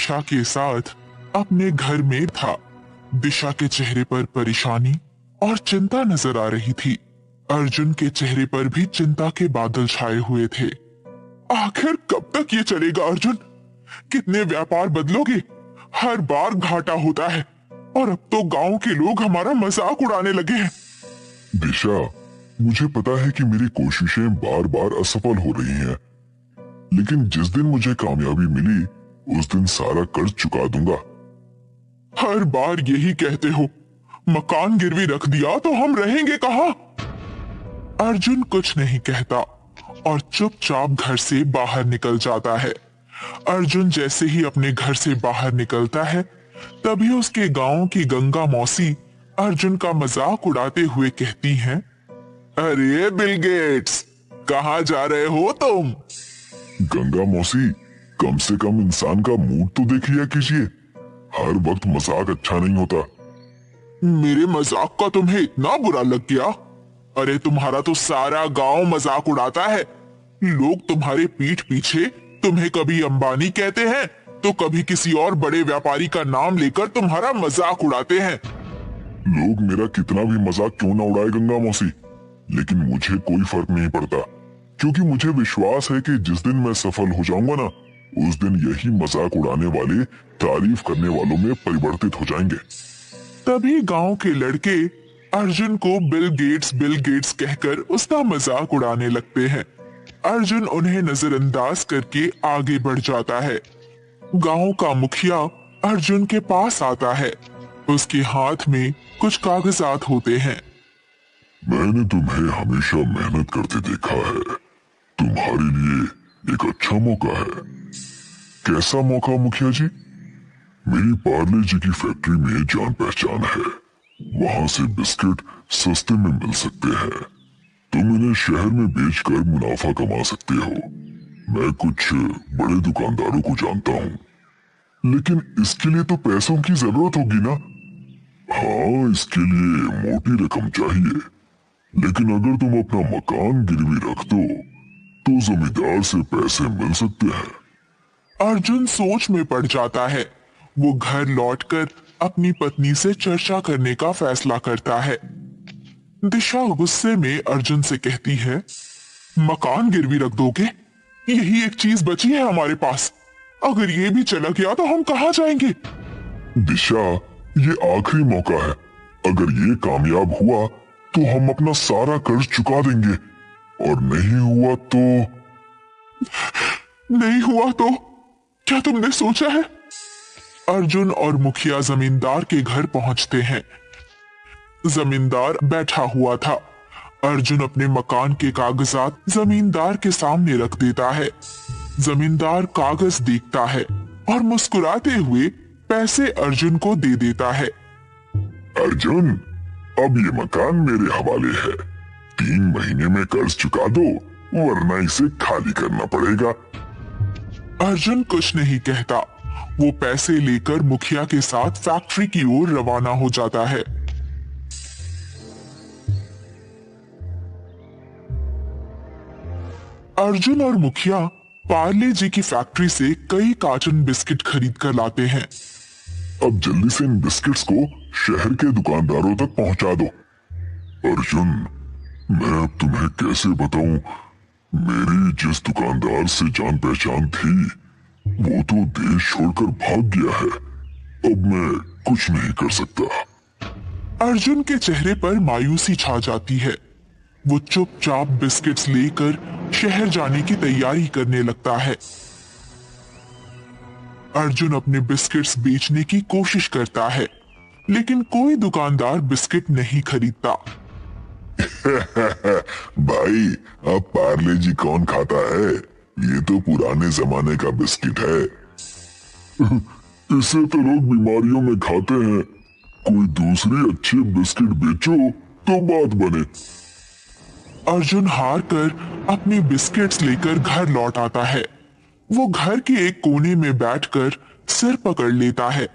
दिशा के साथ अपने घर में था। दिशा के चेहरे पर परेशानी और चिंता नजर आ रही थी। अर्जुन के चेहरे पर भी चिंता के बादल छाए हुए थे। आखिर कब तक ये चलेगा अर्जुन? कितने व्यापार बदलोगे? हर बार घाटा होता है और अब तो गांव के लोग हमारा मजाक उड़ाने लगे हैं। दिशा, मुझे पता है कि मेरी कोशिशें बार बार असफल हो रही हैं, लेकिन जिस दिन मुझे कामयाबी मिली उस दिन सारा कर्ज चुका दूंगा। हर बार यही कहते हो, मकान गिरवी रख दिया तो हम रहेंगे कहाँ? अर्जुन कुछ नहीं कहता और चुपचाप घर से बाहर निकल जाता है। अर्जुन जैसे ही अपने घर से बाहर निकलता है तभी उसके गांव की गंगा मौसी अर्जुन का मजाक उड़ाते हुए कहती हैं, अरे बिल गेट्स, कहाँ जा रहे हो तुम? गंगा मौसी, कम से कम इंसान का मूड तो देख लिया कीजिए। हर वक्त मजाक अच्छा नहीं होता। मेरे मजाक का तुम्हें इतना बुरा लग गया? अरे तुम्हारा तो सारा गांव मजाक उड़ाता है। लोग तुम्हारे पीठ पीछे तुम्हें कभी अंबानी कहते हैं तो कभी किसी और बड़े व्यापारी का नाम लेकर तुम्हारा मजाक उड़ाते हैं। लोग मेरा कितना भी मजाक क्यों ना उड़ाए गंगा मौसी, लेकिन मुझे कोई फर्क नहीं पड़ता, क्योंकि मुझे विश्वास है कि जिस दिन मैं सफल हो जाऊंगा ना, उस दिन यही मजाक उड़ाने वाले तारीफ करने वालों में परिवर्तित हो जाएंगे। तभी गांव के लड़के अर्जुन को बिल गेट्स कहकर उसका मजाक उड़ाने लगते हैं। अर्जुन उन्हें नजरअंदाज करके आगे बढ़ जाता है। गांव का मुखिया अर्जुन के पास आता है। उसके हाथ में कुछ कागजात होते हैं। मैंने तुम्हें हमेशा मेहनत करते देखा है। तुम्हारे लिए एक अच्छा मौका है। कैसा मौका मुखिया जी? मेरी पार्ले जी की फैक्ट्री में जान पहचान है। वहां से बिस्किट सस्ते में मिल सकते हैं। तुम इन्हें शहर में बेचकर मुनाफा कमा सकते हो। मैं कुछ बड़े दुकानदारों को जानता हूँ, लेकिन इसके लिए तो पैसों की जरूरत होगी ना? हाँ, इसके लिए मोटी रकम चाहिए, लेकिन अगर तुम अपना मकान गिरवी रख दो तो जमींदार से पैसे मिल सकते हैं। अर्जुन सोच में पड़ जाता है। वो घर लौटकर अपनी पत्नी से चर्चा करने का फैसला करता है। दिशा गुस्से में अर्जुन से कहती है, मकान गिरवी रख दोगे? यही एक चीज बची है हमारे पास। अगर ये भी चला गया तो हम कहाँ जाएंगे? दिशा, ये आखिरी मौका है। अगर ये कामयाब हुआ तो हम अपना सारा कर्ज चुका देंगे, और नहीं हुआ तो? नहीं हुआ तो क्या तुमने सोचा है? अर्जुन और मुखिया जमींदार के घर पहुंचते हैं। जमींदार बैठा हुआ था। अर्जुन अपने मकान के कागजात जमींदार के सामने रख देता है। जमींदार कागज देखता है और मुस्कुराते हुए पैसे अर्जुन को दे देता है। अर्जुन, अब ये मकान मेरे हवाले है। 3 महीने में कर्ज चुका दो, वरना इसे खाली करना पड़ेगा। अर्जुन कुछ नहीं कहता। वो पैसे लेकर मुखिया के साथ फैक्ट्री की ओर रवाना हो जाता है। अर्जुन और मुखिया पार्ले जी की फैक्ट्री से कई कार्टन बिस्किट खरीद कर लाते हैं। अब जल्दी से इन बिस्किट्स को शहर के दुकानदारों तक पहुंचा दो। अर्जुन, मैं अब तुम्हें कैसे बताऊं, मेरी जिस दुकानदार से जान पहचान थी वो तो देश छोड़कर भाग गया है। अब मैं कुछ नहीं कर सकता। अर्जुन के चेहरे पर मायूसी छा जाती है। वो चुपचाप बिस्किट्स लेकर शहर जाने की तैयारी करने लगता है। अर्जुन अपने बिस्किट्स बेचने की कोशिश करता है, लेकिन कोई दुकानदार बिस्किट नहीं खरीदता। भाई, अब पार्ले जी कौन खाता है? ये तो पुराने जमाने का बिस्किट है। इसे तो लोग बीमारियों में खाते हैं। कोई दूसरे अच्छे बिस्किट बेचो तो बात बने। अर्जुन हार कर अपने बिस्किट्स लेकर घर लौट आता है। वो घर के एक कोने में बैठकर सिर पकड़ लेता है।